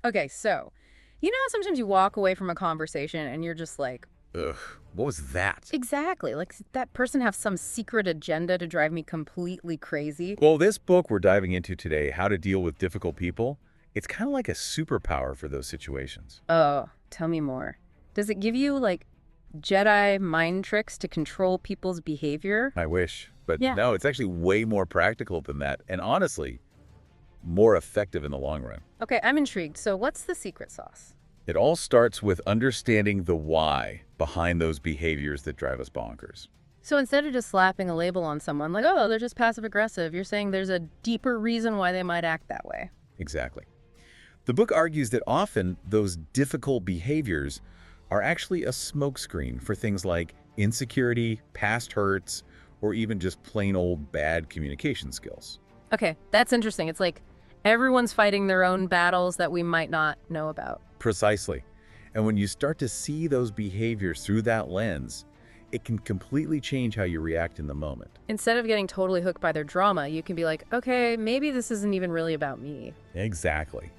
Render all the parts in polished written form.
Okay, so, you know how sometimes you walk away from a conversation and you're just like, Ugh, what was that? exactly, like that person have some secret agenda to drive me completely crazy? Well, this book we're diving into today, How to Deal with Difficult People, it's kind of like a superpower for those situations. Oh, tell me more. Does it give you, like, Jedi mind tricks to control people's behavior? I wish. But Yeah. no, it's actually way more practical than that. And honestly, more effective in the long run. Okay, I'm intrigued. So, what's the secret sauce? It all starts with understanding the why behind those behaviors that drive us bonkers. So, instead of just slapping a label on someone, like, oh, they're just passive aggressive, you're saying there's a deeper reason why they might act that way. Exactly. The book argues that often those difficult behaviors are actually a smokescreen for things like insecurity, past hurts, or even just plain old bad communication skills. Okay, that's interesting. It's like everyone's fighting their own battles that we might not know about. Precisely. And when you start to see those behaviors through that lens, it can completely change how you react in the moment. Instead of getting totally hooked by their drama, you can be like, okay, maybe this isn't even really about me. Exactly.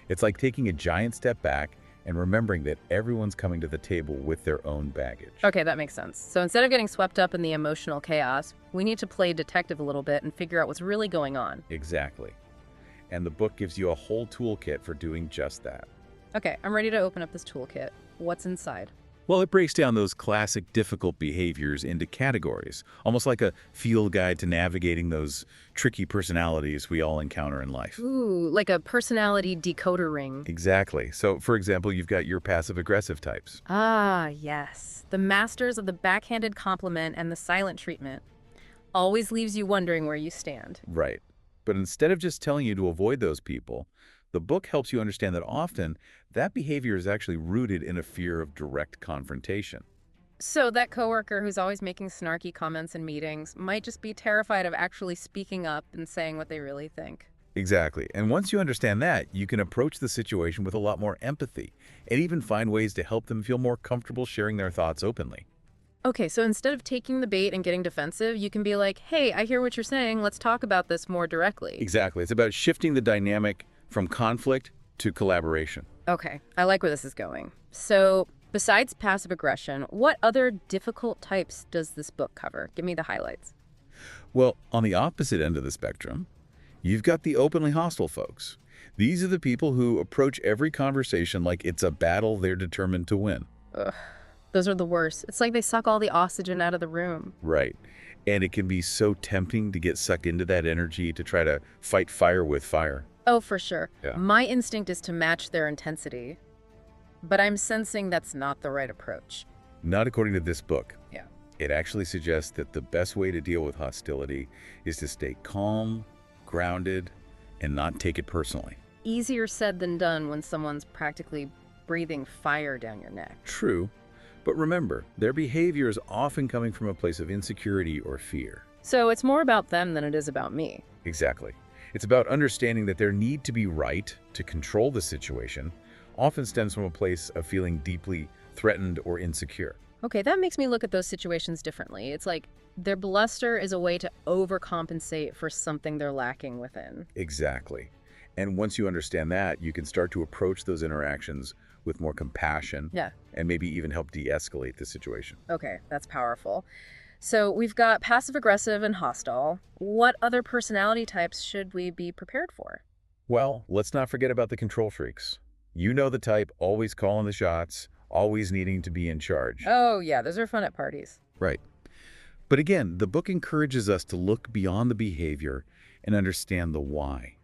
It's like taking a giant step back and remembering that everyone's coming to the table with their own baggage. Okay, that makes sense. So instead of getting swept up in the emotional chaos, we need to play detective a little bit and figure out what's really going on. Exactly. And the book gives you a whole toolkit for doing just that. Okay, I'm ready to open up this toolkit. What's inside? Well, it breaks down those classic difficult behaviors into categories, almost like a field guide to navigating those tricky personalities we all encounter in life. Ooh, like a personality decoder ring. Exactly. So, for example, you've got your passive-aggressive types. Ah, yes. The masters of the backhanded compliment and the silent treatment. Always leaves you wondering where you stand. Right. But instead of just telling you to avoid those people, the book helps you understand that often that behavior is actually rooted in a fear of direct confrontation. So that coworker who's always making snarky comments in meetings might just be terrified of actually speaking up and saying what they really think. Exactly. And once you understand that, you can approach the situation with a lot more empathy and even find ways to help them feel more comfortable sharing their thoughts openly. Okay, so instead of taking the bait and getting defensive, you can be like, hey, I hear what you're saying. Let's talk about this more directly. Exactly. It's about shifting the dynamic from conflict to collaboration. Okay, I like where this is going. So, besides passive aggression, what other difficult types does this book cover? Give me the highlights. Well, on the opposite end of the spectrum, you've got the openly hostile folks. These are the people who approach every conversation like it's a battle they're determined to win. Ugh, those are the worst. It's like they suck all the oxygen out of the room. Right. And it can be so tempting to get sucked into that energy to try to fight fire with fire. Oh, for sure. Yeah. My instinct is to match their intensity, but I'm sensing that's not the right approach. Not according to this book. Yeah. It actually suggests that the best way to deal with hostility is to stay calm, grounded, and not take it personally. Easier said than done when someone's practically breathing fire down your neck. True, but remember, their behavior is often coming from a place of insecurity or fear. So it's more about them than it is about me. Exactly. It's about understanding that their need to be right, to control the situation, often stems from a place of feeling deeply threatened or insecure. Okay, that makes me look at those situations differently. It's like their bluster is a way to overcompensate for something they're lacking within. Exactly. And once you understand that, you can start to approach those interactions with more compassion Yeah, and maybe even help de-escalate the situation. okay, that's powerful. So we've got passive aggressive and hostile. What other personality types should we be prepared for? Well, let's not forget about the control freaks. You know the type, always calling the shots, always needing to be in charge. Oh, yeah, those are fun at parties. Right. But again, the book encourages us to look beyond the behavior and understand the why.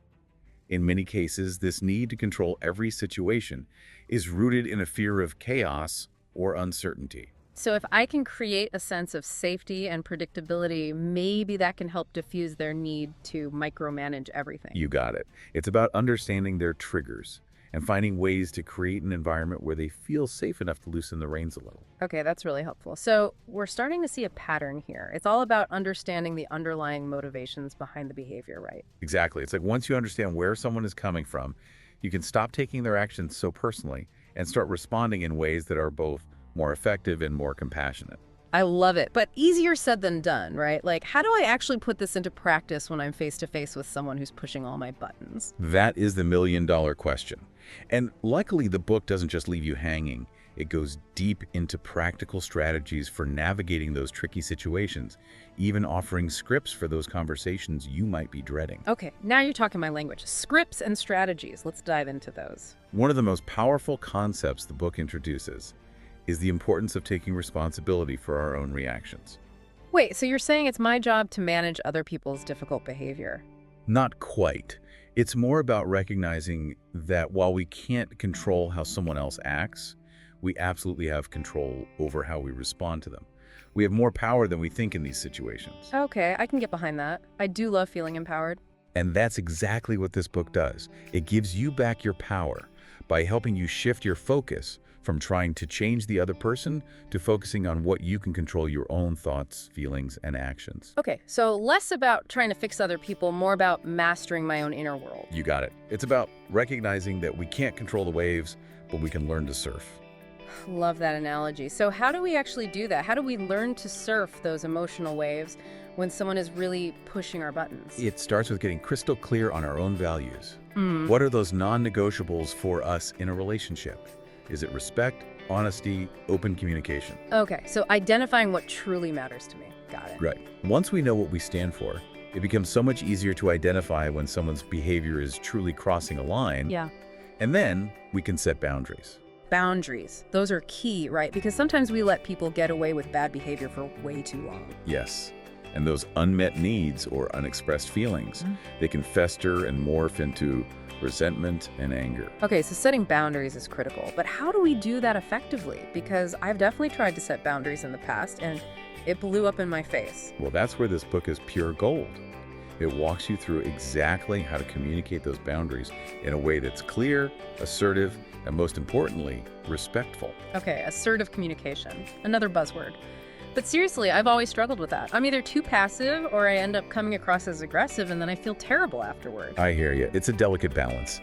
In many cases, this need to control every situation is rooted in a fear of chaos or uncertainty. So if I can create a sense of safety and predictability, maybe that can help diffuse their need to micromanage everything. You got it. It's about understanding their triggers and finding ways to create an environment where they feel safe enough to loosen the reins a little. Okay, that's really helpful. So we're starting to see a pattern here. It's all about understanding the underlying motivations behind the behavior, right? Exactly. It's like once you understand where someone is coming from, you can stop taking their actions so personally and start responding in ways that are both more effective and more compassionate. I love it, but easier said than done, right? Like, how do I actually put this into practice when I'm face to face with someone who's pushing all my buttons? That is the million-dollar question. And luckily, the book doesn't just leave you hanging. It goes deep into practical strategies for navigating those tricky situations, even offering scripts for those conversations you might be dreading. Okay, now you're talking my language. Scripts and strategies. Let's dive into those. One of the most powerful concepts the book introduces is the importance of taking responsibility for our own reactions. Wait, so you're saying it's my job to manage other people's difficult behavior? Not quite. It's more about recognizing that while we can't control how someone else acts, we absolutely have control over how we respond to them. We have more power than we think in these situations. Okay, I can get behind that. I do love feeling empowered. And that's exactly what this book does. It gives you back your power by helping you shift your focus from trying to change the other person to focusing on what you can control: your own thoughts, feelings, and actions. Okay, so less about trying to fix other people, more about mastering my own inner world. You got it. It's about recognizing that we can't control the waves, but we can learn to surf. Love that analogy. So how do we actually do that? How do we learn to surf those emotional waves when someone is really pushing our buttons? It starts with getting crystal clear on our own values. Mm. What are those non-negotiables for us in a relationship? Is it respect, honesty, open communication? Okay, so identifying what truly matters to me. Got it. Right. Once we know what we stand for, it becomes so much easier to identify when someone's behavior is truly crossing a line. Yeah. And then we can set boundaries. Boundaries. Those are key, right? Because sometimes we let people get away with bad behavior for way too long. Yes. And those unmet needs or unexpressed feelings, they can fester and morph into resentment and anger. Okay, so setting boundaries is critical, but how do we do that effectively? Because I've definitely tried to set boundaries in the past and it blew up in my face. Well, that's where this book is pure gold. It walks you through exactly how to communicate those boundaries in a way that's clear, assertive, and most importantly, respectful. Okay, assertive communication, another buzzword. But seriously, I've always struggled with that. I'm either too passive or I end up coming across as aggressive and then I feel terrible afterward. I hear you. It's a delicate balance.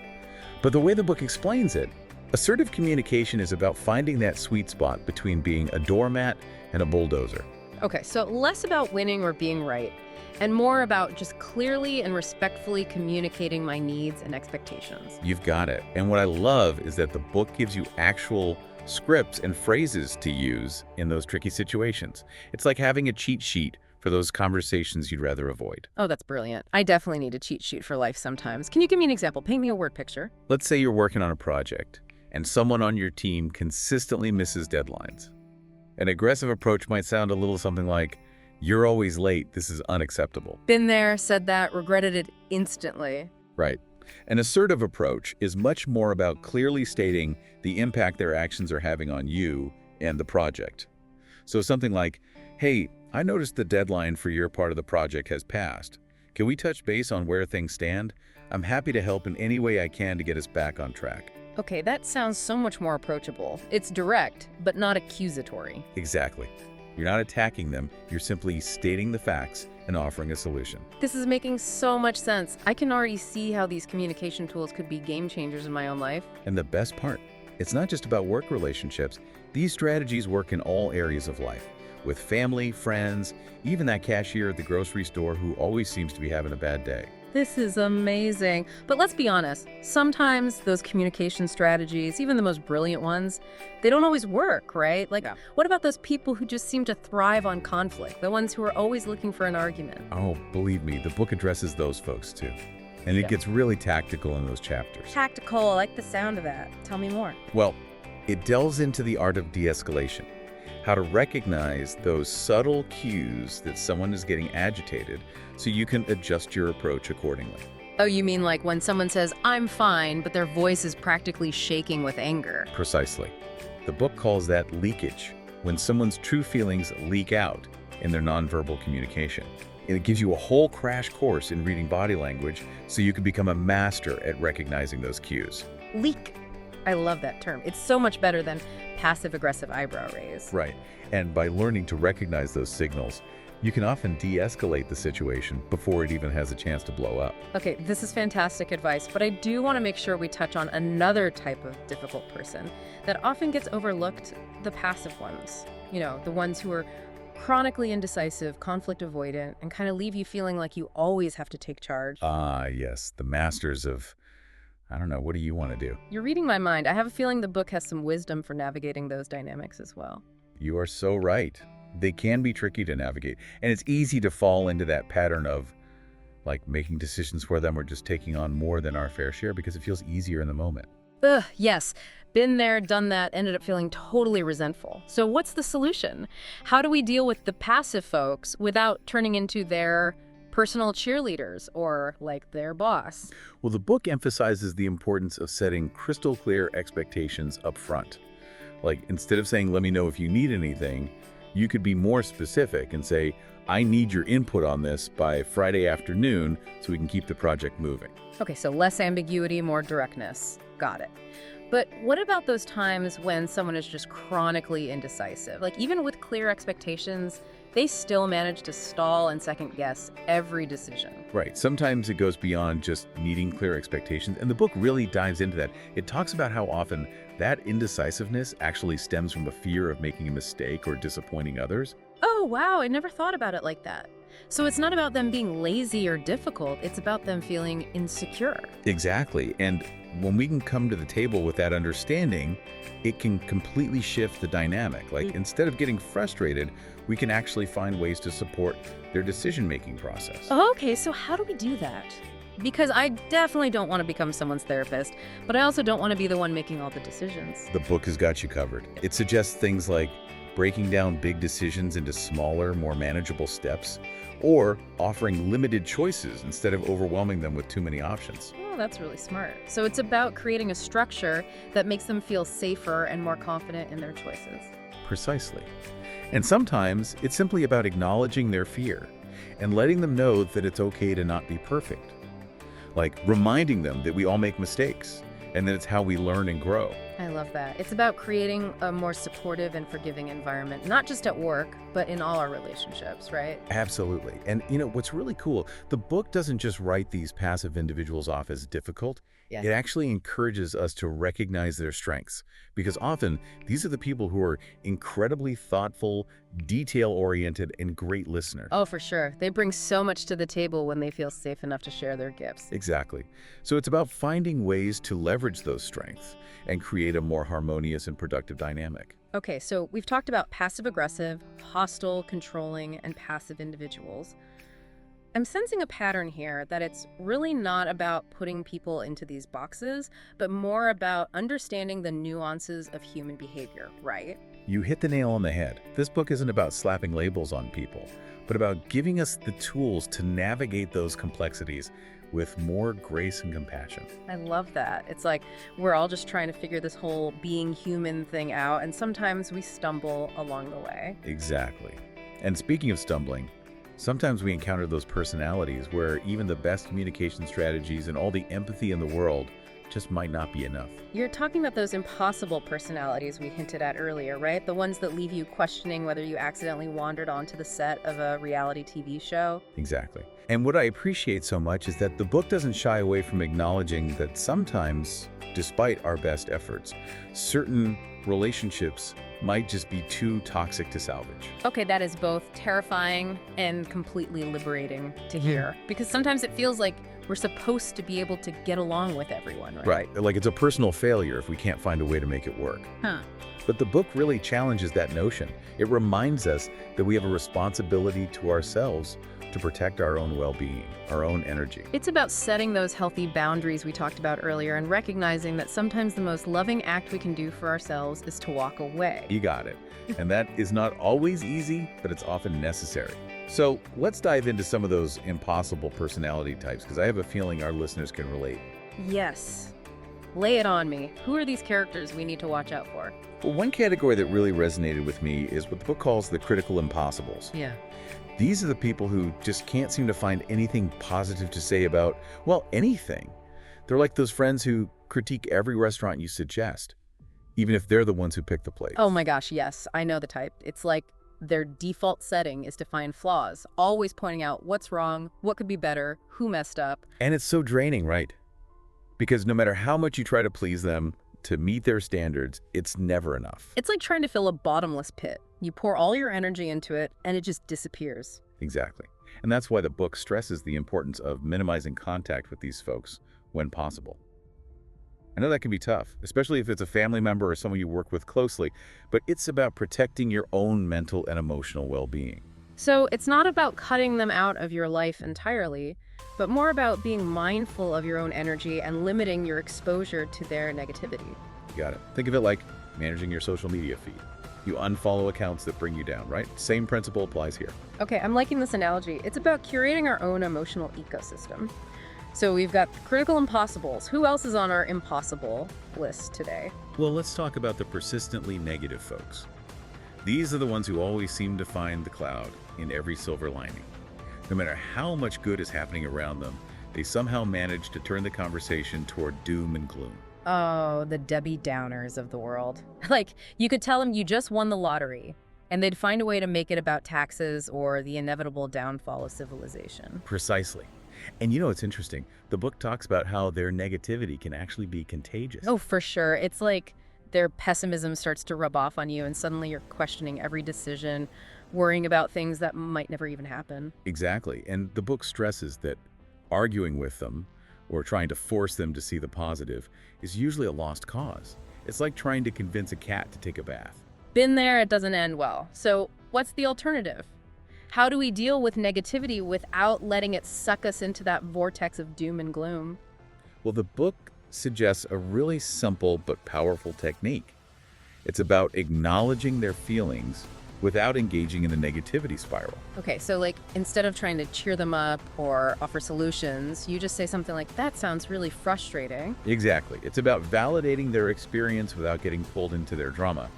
But the way the book explains it, assertive communication is about finding that sweet spot between being a doormat and a bulldozer. Okay, so less about winning or being right, and more about just clearly and respectfully communicating my needs and expectations. You've got it. And what I love is that the book gives you actual scripts and phrases to use in those tricky situations. It's like having a cheat sheet for those conversations you'd rather avoid. Oh, that's brilliant. I definitely need a cheat sheet for life sometimes. Can you give me an example? Paint me a word picture. Let's say you're working on a project and someone on your team consistently misses deadlines. An aggressive approach might sound a little something like, "You're always late. This is unacceptable." Been there, said that, regretted it instantly. Right. An assertive approach is much more about clearly stating the impact their actions are having on you and the project. So something like, "Hey, I noticed the deadline for your part of the project has passed. Can we touch base on where things stand? I'm happy to help in any way I can to get us back on track." Okay, that sounds so much more approachable. It's direct, but not accusatory. Exactly. You're not attacking them, you're simply stating the facts and offering a solution. This is making so much sense. I can already see how these communication tools could be game changers in my own life. And the best part, it's not just about work relationships. These strategies work in all areas of life, with family, friends, even that cashier at the grocery store who always seems to be having a bad day. This is amazing. But let's be honest, sometimes those communication strategies, even the most brilliant ones, they don't always work, right? Like, what about those people who just seem to thrive on conflict, the ones who are always looking for an argument? Oh, believe me, the book addresses those folks too. And it Yeah. gets really tactical in those chapters. Tactical, I like the sound of that. Tell me more. Well, it delves into the art of de-escalation, how to recognize those subtle cues that someone is getting agitated so you can adjust your approach accordingly. Oh, you mean like when someone says, "I'm fine," but their voice is practically shaking with anger? Precisely. The book calls that leakage, when someone's true feelings leak out in their nonverbal communication. And it gives you a whole crash course in reading body language so you can become a master at recognizing those cues. Leak. I love that term. It's so much better than passive-aggressive eyebrow raise. Right. And by learning to recognize those signals, you can often de-escalate the situation before it even has a chance to blow up. Okay, this is fantastic advice, but I do want to make sure we touch on another type of difficult person that often gets overlooked, the passive ones. You know, the ones who are chronically indecisive, conflict avoidant, and kind of leave you feeling like you always have to take charge. Ah, yes, the masters of, I don't know, what do you want to do? You're reading my mind. I have a feeling the book has some wisdom for navigating those dynamics as well. You are so right. They can be tricky to navigate, and it's easy to fall into that pattern of like making decisions for them or just taking on more than our fair share because it feels easier in the moment. Ugh, yes. Been there, done that, ended up feeling totally resentful. So what's the solution? How do we deal with the passive folks without turning into their personal cheerleaders or like their boss? Well, the book emphasizes the importance of setting crystal clear expectations up front. Like, instead of saying, let me know if you need anything, you could be more specific and say, I need your input on this by Friday afternoon so we can keep the project moving. Okay, so less ambiguity, more directness. Got it. But what about those times when someone is just chronically indecisive? Like, even with clear expectations, they still manage to stall and second guess every decision. Right. Sometimes it goes beyond just needing clear expectations, and the book really dives into that. It talks about how often that indecisiveness actually stems from a fear of making a mistake or disappointing others. Oh, wow, I never thought about it like that. So it's not about them being lazy or difficult, it's about them feeling insecure. Exactly. And when we can come to the table with that understanding, it can completely shift the dynamic. Like, instead of getting frustrated, we can actually find ways to support their decision-making process. Okay, so how do we do that? Because I definitely don't want to become someone's therapist, but I also don't want to be the one making all the decisions. The book has got you covered. It suggests things like breaking down big decisions into smaller, more manageable steps, or offering limited choices instead of overwhelming them with too many options. Oh, that's really smart. So it's about creating a structure that makes them feel safer and more confident in their choices. Precisely. And sometimes it's simply about acknowledging their fear and letting them know that it's okay to not be perfect. Like reminding them that we all make mistakes and that it's how we learn and grow. I love that. It's about creating a more supportive and forgiving environment, not just at work, but in all our relationships, right? Absolutely. And you know, what's really cool, the book doesn't just write these passive individuals off as difficult. Yeah. It actually encourages us to recognize their strengths, because often these are the people who are incredibly thoughtful, detail-oriented, and great listeners. Oh, for sure. They bring so much to the table when they feel safe enough to share their gifts. Exactly. So it's about finding ways to leverage those strengths and create a more harmonious and productive dynamic. Okay, so we've talked about passive-aggressive, hostile, controlling, and passive individuals. I'm sensing a pattern here that it's really not about putting people into these boxes, but more about understanding the nuances of human behavior, right? You hit the nail on the head. This book isn't about slapping labels on people, but about giving us the tools to navigate those complexities with more grace and compassion. I love that. It's like we're all just trying to figure this whole being human thing out, and sometimes we stumble along the way. Exactly. And speaking of stumbling, sometimes we encounter those personalities where even the best communication strategies and all the empathy in the world just might not be enough. You're talking about those impossible personalities we hinted at earlier, right? The ones that leave you questioning whether you accidentally wandered onto the set of a reality TV show. Exactly. And what I appreciate so much is that the book doesn't shy away from acknowledging that sometimes, despite our best efforts, certain relationships might just be too toxic to salvage. Okay, that is both terrifying and completely liberating to hear. Because sometimes it feels like we're supposed to be able to get along with everyone, right? Right. Like it's a personal failure if we can't find a way to make it work. Huh. But the book really challenges that notion. It reminds us that we have a responsibility to ourselves to protect our own well-being, our own energy. It's about setting those healthy boundaries we talked about earlier and recognizing that sometimes the most loving act we can do for ourselves is to walk away. You got it. And that is not always easy, but it's often necessary. So let's dive into some of those impossible personality types, because I have a feeling our listeners can relate. Yes. Lay it on me. Who are these characters we need to watch out for? Well, one category that really resonated with me is what the book calls the critical impossibles. Yeah. These are the people who just can't seem to find anything positive to say about, well, anything. They're like those friends who critique every restaurant you suggest, even if they're the ones who pick the place. Oh my gosh, yes. I know the type. It's like their default setting is to find flaws, always pointing out what's wrong, what could be better, who messed up. And it's so draining, right? Because no matter how much you try to please them, to meet their standards, it's never enough. It's like trying to fill a bottomless pit. You pour all your energy into it, and it just disappears. Exactly. And that's why the book stresses the importance of minimizing contact with these folks when possible. I know that can be tough, especially if it's a family member or someone you work with closely, but it's about protecting your own mental and emotional well-being. So it's not about cutting them out of your life entirely, but more about being mindful of your own energy and limiting your exposure to their negativity. Got it. Think of it like managing your social media feed. You unfollow accounts that bring you down, right? Same principle applies here. Okay, I'm liking this analogy. It's about curating our own emotional ecosystem. So we've got critical impossibles. Who else is on our impossible list today? Well, let's talk about the persistently negative folks. These are the ones who always seem to find the cloud in every silver lining. No matter how much good is happening around them, they somehow manage to turn the conversation toward doom and gloom. Oh, the Debbie Downers of the world. Like, you could tell them you just won the lottery, and they'd find a way to make it about taxes or the inevitable downfall of civilization. Precisely. And it's interesting. The book talks about how their negativity can actually be contagious. Oh, for sure. It's like their pessimism starts to rub off on you, and suddenly you're questioning every decision, worrying about things that might never even happen. Exactly. And the book stresses that arguing with them or trying to force them to see the positive is usually a lost cause. It's like trying to convince a cat to take a bath. Been there, it doesn't end well. So what's the alternative? How do we deal with negativity without letting it suck us into that vortex of doom and gloom? Well, the book suggests a really simple but powerful technique. It's about acknowledging their feelings without engaging in a negativity spiral. Okay, so like instead of trying to cheer them up or offer solutions, you just say something like, that sounds really frustrating. Exactly. It's about validating their experience without getting pulled into their drama.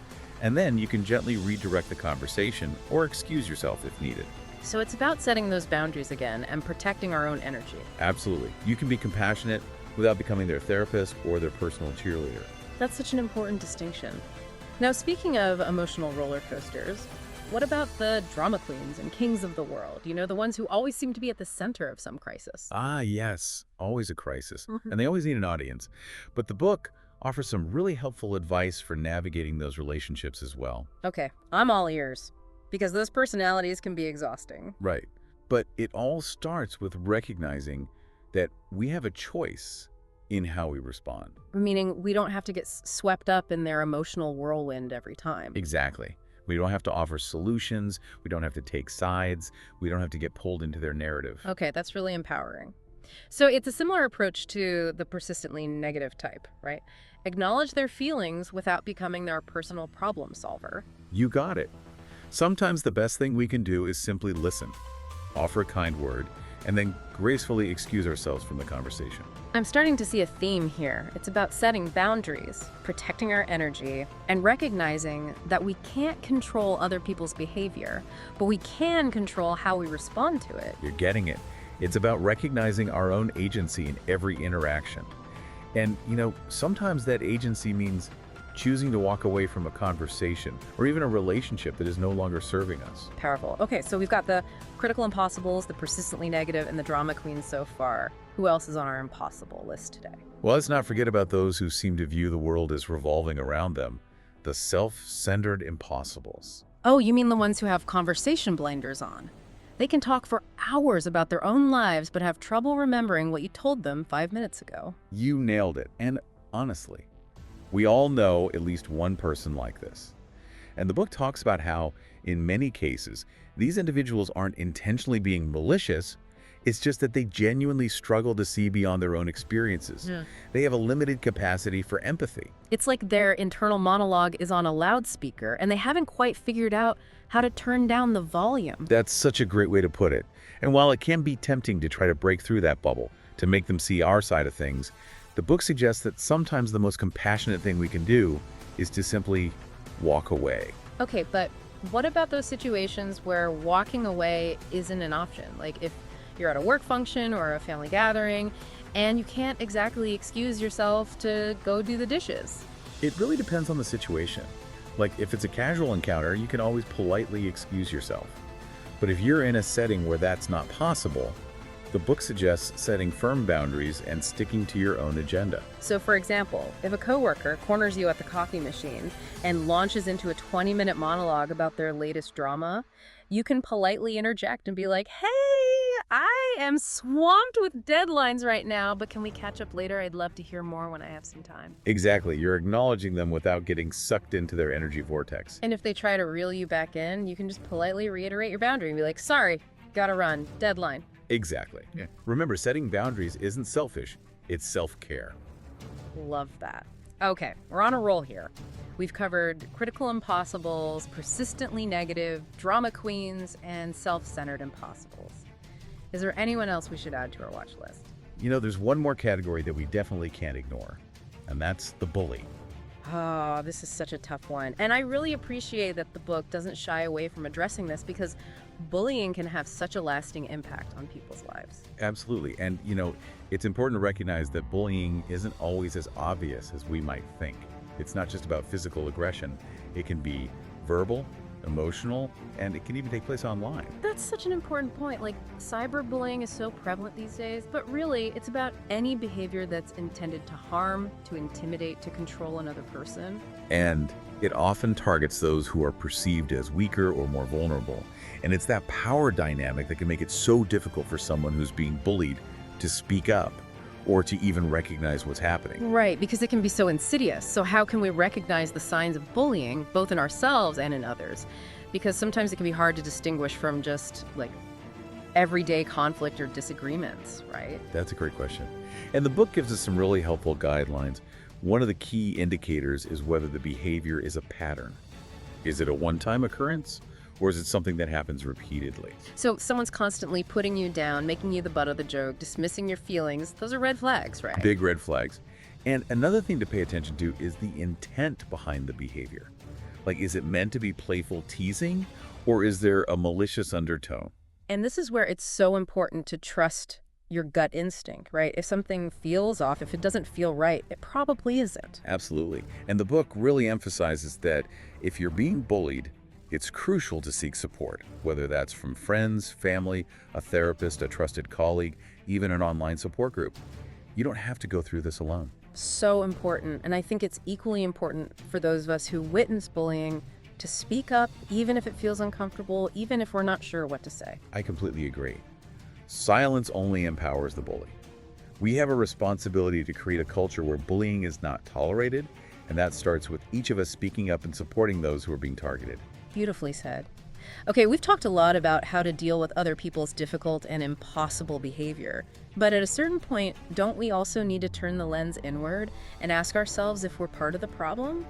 And then you can gently redirect the conversation or excuse yourself if needed. So it's about setting those boundaries again and protecting our own energy. Absolutely. You can be compassionate without becoming their therapist or their personal cheerleader. That's such an important distinction. Now, speaking of emotional roller coasters, what about the drama queens and kings of the world? The ones who always seem to be at the center of some crisis. Ah, yes. Always a crisis. And they always need an audience. But the book offers some really helpful advice for navigating those relationships as well. Okay, I'm all ears, because those personalities can be exhausting. Right. But it all starts with recognizing that we have a choice in how we respond. Meaning we don't have to get swept up in their emotional whirlwind every time. Exactly. We don't have to offer solutions. We don't have to take sides. We don't have to get pulled into their narrative. Okay, that's really empowering. So it's a similar approach to the persistently negative type, right? Acknowledge their feelings without becoming their personal problem solver. You got it. Sometimes the best thing we can do is simply listen, offer a kind word, and then gracefully excuse ourselves from the conversation. I'm starting to see a theme here. It's about setting boundaries, protecting our energy, and recognizing that we can't control other people's behavior, but we can control how we respond to it. You're getting it. It's about recognizing our own agency in every interaction. And, sometimes that agency means choosing to walk away from a conversation or even a relationship that is no longer serving us. Powerful. Okay, so we've got the critical impossibles, the persistently negative, and the drama queens so far. Who else is on our impossible list today? Well, let's not forget about those who seem to view the world as revolving around them, the self-centered impossibles. Oh, you mean the ones who have conversation blinders on? They can talk for hours about their own lives but have trouble remembering what you told them 5 minutes ago. You nailed it. And honestly, we all know at least one person like this. And the book talks about how, in many cases, these individuals aren't intentionally being malicious. It's just that they genuinely struggle to see beyond their own experiences. Yeah. They have a limited capacity for empathy. It's like their internal monologue is on a loudspeaker and they haven't quite figured out how to turn down the volume. That's such a great way to put it. And while it can be tempting to try to break through that bubble, to make them see our side of things, the book suggests that sometimes the most compassionate thing we can do is to simply walk away. Okay, but what about those situations where walking away isn't an option? Like if you're at a work function or a family gathering and you can't exactly excuse yourself to go do the dishes. It really depends on the situation. Like if it's a casual encounter, you can always politely excuse yourself. But if you're in a setting where that's not possible, The book suggests setting firm boundaries and sticking to your own agenda. So for example, if a coworker corners you at the coffee machine and launches into a 20-minute monologue about their latest drama, you can politely interject and be like, hey, I am swamped with deadlines right now, but can we catch up later? I'd love to hear more when I have some time. Exactly. You're acknowledging them without getting sucked into their energy vortex. And if they try to reel you back in, you can just politely reiterate your boundary and be like, sorry, gotta run, deadline. Exactly. Yeah. Remember, setting boundaries isn't selfish, it's self-care. Love that. Okay, we're on a roll here. We've covered critical impossibles, persistently negative, drama queens, and self-centered impossibles. Is there anyone else we should add to our watch list? You know, there's one more category that we definitely can't ignore, and that's the bully. Oh, this is such a tough one. And I really appreciate that the book doesn't shy away from addressing this because bullying can have such a lasting impact on people's lives. Absolutely. And, you know, it's important to recognize that bullying isn't always as obvious as we might think. It's not just about physical aggression. It can be verbal, emotional, and it can even take place online. That's such an important point. Like, cyberbullying is so prevalent these days, but really, it's about any behavior that's intended to harm, to intimidate, to control another person. And it often targets those who are perceived as weaker or more vulnerable. And it's that power dynamic that can make it so difficult for someone who's being bullied to speak up or to even recognize what's happening. Right, because it can be so insidious. So how can we recognize the signs of bullying, both in ourselves and in others? Because sometimes it can be hard to distinguish from just, like, everyday conflict or disagreements, right? That's a great question. And the book gives us some really helpful guidelines. One of the key indicators is whether the behavior is a pattern. Is it a one-time occurrence? Or is it something that happens repeatedly? So if someone's constantly putting you down, making you the butt of the joke, dismissing your feelings, those are red flags, right? Big red flags. And another thing to pay attention to is the intent behind the behavior. Like, is it meant to be playful teasing, or is there a malicious undertone? And this is where it's so important to trust your gut instinct, right? If something feels off, if it doesn't feel right, it probably isn't. Absolutely. And the book really emphasizes that if you're being bullied, it's crucial to seek support, whether that's from friends, family, a therapist, a trusted colleague, even an online support group. You don't have to go through this alone. So important. And I think it's equally important for those of us who witness bullying to speak up, even if it feels uncomfortable, even if we're not sure what to say. I completely agree. Silence only empowers the bully. We have a responsibility to create a culture where bullying is not tolerated, and that starts with each of us speaking up and supporting those who are being targeted. Beautifully said. Okay, we've talked a lot about how to deal with other people's difficult and impossible behavior. But at a certain point, don't we also need to turn the lens inward and ask ourselves if we're part of the problem?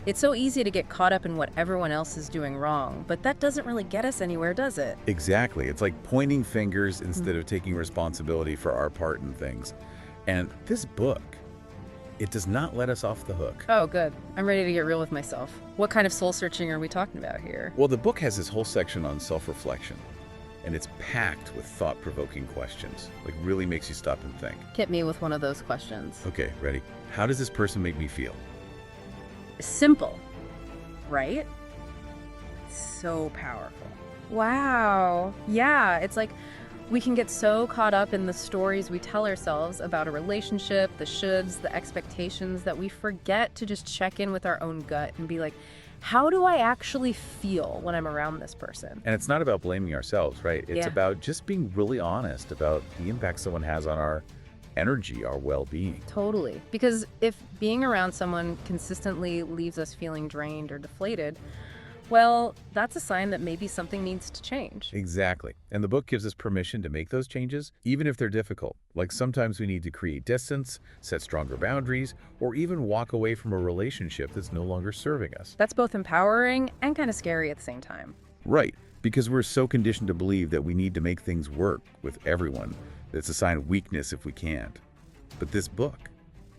It's so easy to get caught up in what everyone else is doing wrong, but that doesn't really get us anywhere, does it? Exactly. It's like pointing fingers instead of taking responsibility for our part in things. And this book, it does not let us off the hook. Oh, good. I'm ready to get real with myself. What kind of soul-searching are we talking about here? Well, the book has this whole section on self-reflection, and it's packed with thought-provoking questions. Like, really makes you stop and think. Hit me with one of those questions. Okay, ready? How does this person make me feel? Simple, right? So powerful. Wow. Yeah, it's like we can get so caught up in the stories we tell ourselves about a relationship, the shoulds, the expectations, that we forget to just check in with our own gut and be like, how do I actually feel when I'm around this person? And it's not about blaming ourselves, right? It's about just being really honest about the impact someone has on our energy, our well-being. Totally. Because if being around someone consistently leaves us feeling drained or deflated, well, that's a sign that maybe something needs to change. Exactly. And the book gives us permission to make those changes, even if they're difficult. Like, sometimes we need to create distance, set stronger boundaries, or even walk away from a relationship that's no longer serving us. That's both empowering and kind of scary at the same time. Right. Because we're so conditioned to believe that we need to make things work with everyone. It's a sign of weakness if we can't. But this book,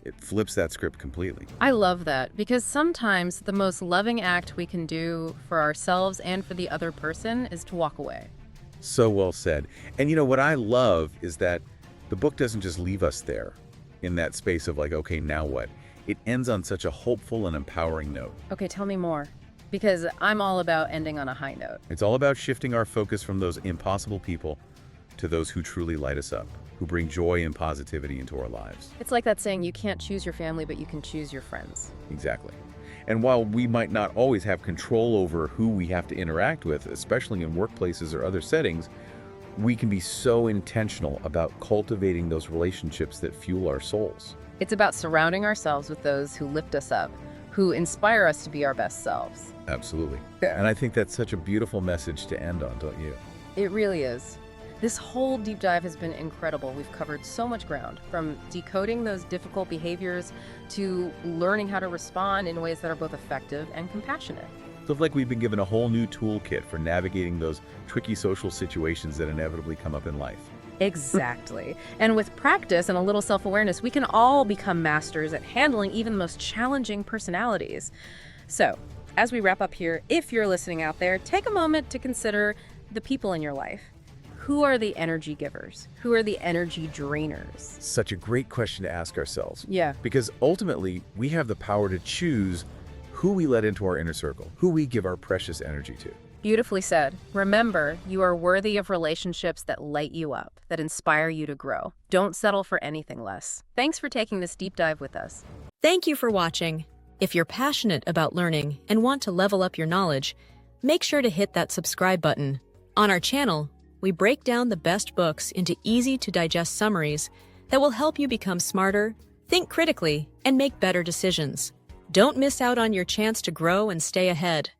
it flips that script completely. I love that, because sometimes the most loving act we can do for ourselves and for the other person is to walk away. So well said. And you know, what I love is that the book doesn't just leave us there in that space of like, okay, now what? It ends on such a hopeful and empowering note. Okay, tell me more, because I'm all about ending on a high note. It's all about shifting our focus from those impossible people to those who truly light us up, who bring joy and positivity into our lives. It's like that saying, you can't choose your family, but you can choose your friends. Exactly. And while we might not always have control over who we have to interact with, especially in workplaces or other settings, we can be so intentional about cultivating those relationships that fuel our souls. It's about surrounding ourselves with those who lift us up, who inspire us to be our best selves. Absolutely. And I think that's such a beautiful message to end on, don't you? It really is. This whole deep dive has been incredible. We've covered so much ground, from decoding those difficult behaviors to learning how to respond in ways that are both effective and compassionate. Feels like we've been given a whole new toolkit for navigating those tricky social situations that inevitably come up in life. Exactly. And with practice and a little self-awareness, we can all become masters at handling even the most challenging personalities. So, as we wrap up here, if you're listening out there, take a moment to consider the people in your life. Who are the energy givers? Who are the energy drainers? Such a great question to ask ourselves. Yeah. Because ultimately, we have the power to choose who we let into our inner circle, who we give our precious energy to. Beautifully said. Remember, you are worthy of relationships that light you up, that inspire you to grow. Don't settle for anything less. Thanks for taking this deep dive with us. Thank you for watching. If you're passionate about learning and want to level up your knowledge, make sure to hit that subscribe button. On our channel, we break down the best books into easy-to-digest summaries that will help you become smarter, think critically, and make better decisions. Don't miss out on your chance to grow and stay ahead.